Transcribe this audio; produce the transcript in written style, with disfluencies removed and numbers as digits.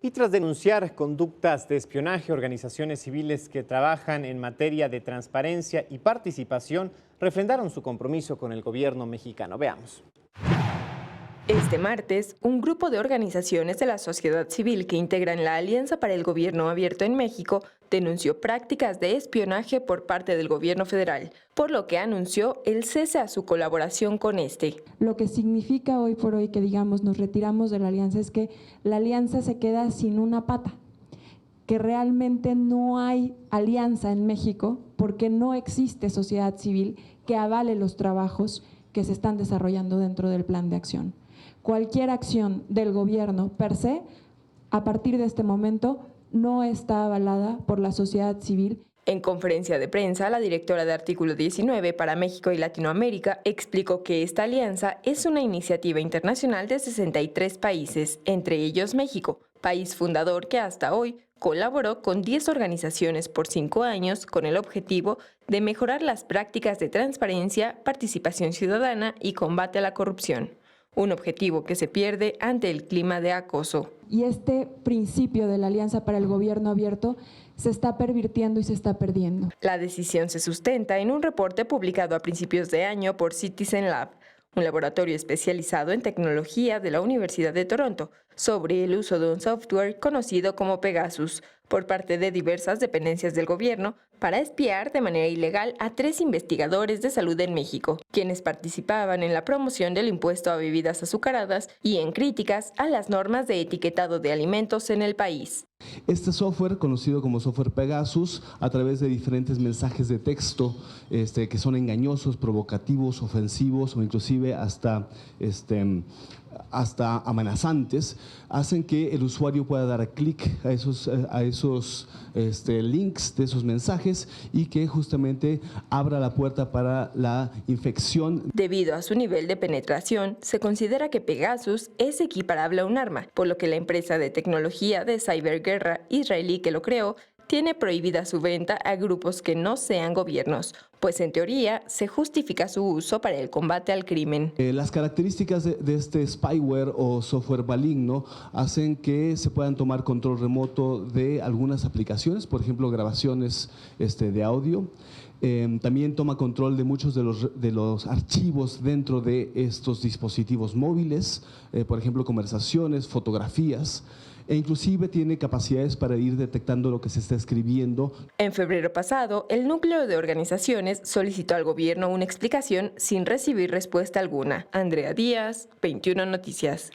Y tras denunciar conductas de espionaje, organizaciones civiles que trabajan en materia de transparencia y participación refrendaron su compromiso con el gobierno mexicano. Veamos. Este martes, un grupo de organizaciones de la sociedad civil que integran la Alianza para el Gobierno Abierto en México denunció prácticas de espionaje por parte del gobierno federal, por lo que anunció el cese a su colaboración con este. Lo que significa hoy por hoy que digamos nos retiramos de la alianza es que la alianza se queda sin una pata, que realmente no hay alianza en México porque no existe sociedad civil que avale los trabajos que se están desarrollando dentro del plan de acción. Cualquier acción del gobierno per se, a partir de este momento, no está avalada por la sociedad civil. En conferencia de prensa, la directora de Artículo 19 para México y Latinoamérica explicó que esta alianza es una iniciativa internacional de 63 países, entre ellos México, país fundador que hasta hoy colaboró con 10 organizaciones por 5 años con el objetivo de mejorar las prácticas de transparencia, participación ciudadana y combate a la corrupción. Un objetivo que se pierde ante el clima de acoso. Y este principio de la Alianza para el Gobierno Abierto se está pervirtiendo y se está perdiendo. La decisión se sustenta en un reporte publicado a principios de año por Citizen Lab, un laboratorio especializado en tecnología de la Universidad de Toronto, sobre el uso de un software conocido como Pegasus por parte de diversas dependencias del gobierno para espiar de manera ilegal a 3 investigadores de salud en México, quienes participaban en la promoción del impuesto a bebidas azucaradas y en críticas a las normas de etiquetado de alimentos en el país. Este software, conocido como software Pegasus, a través de diferentes mensajes de texto que son engañosos, provocativos, ofensivos o inclusive hasta amenazantes, hacen que el usuario pueda dar clic a esos links de esos mensajes y que justamente abra la puerta para la infección. Debido a su nivel de penetración, se considera que Pegasus es equiparable a un arma, por lo que la empresa de tecnología de ciberguerra israelí que lo creó tiene prohibida su venta a grupos que no sean gobiernos, pues en teoría se justifica su uso para el combate al crimen. Las características de este spyware o software maligno hacen que se puedan tomar control remoto de algunas aplicaciones, por ejemplo grabaciones de audio. También toma control de muchos de los archivos dentro de estos dispositivos móviles, por ejemplo conversaciones, fotografías. E inclusive tiene capacidades para ir detectando lo que se está escribiendo. En febrero pasado, el núcleo de organizaciones solicitó al gobierno una explicación sin recibir respuesta alguna. Andrea Díaz, 21 Noticias.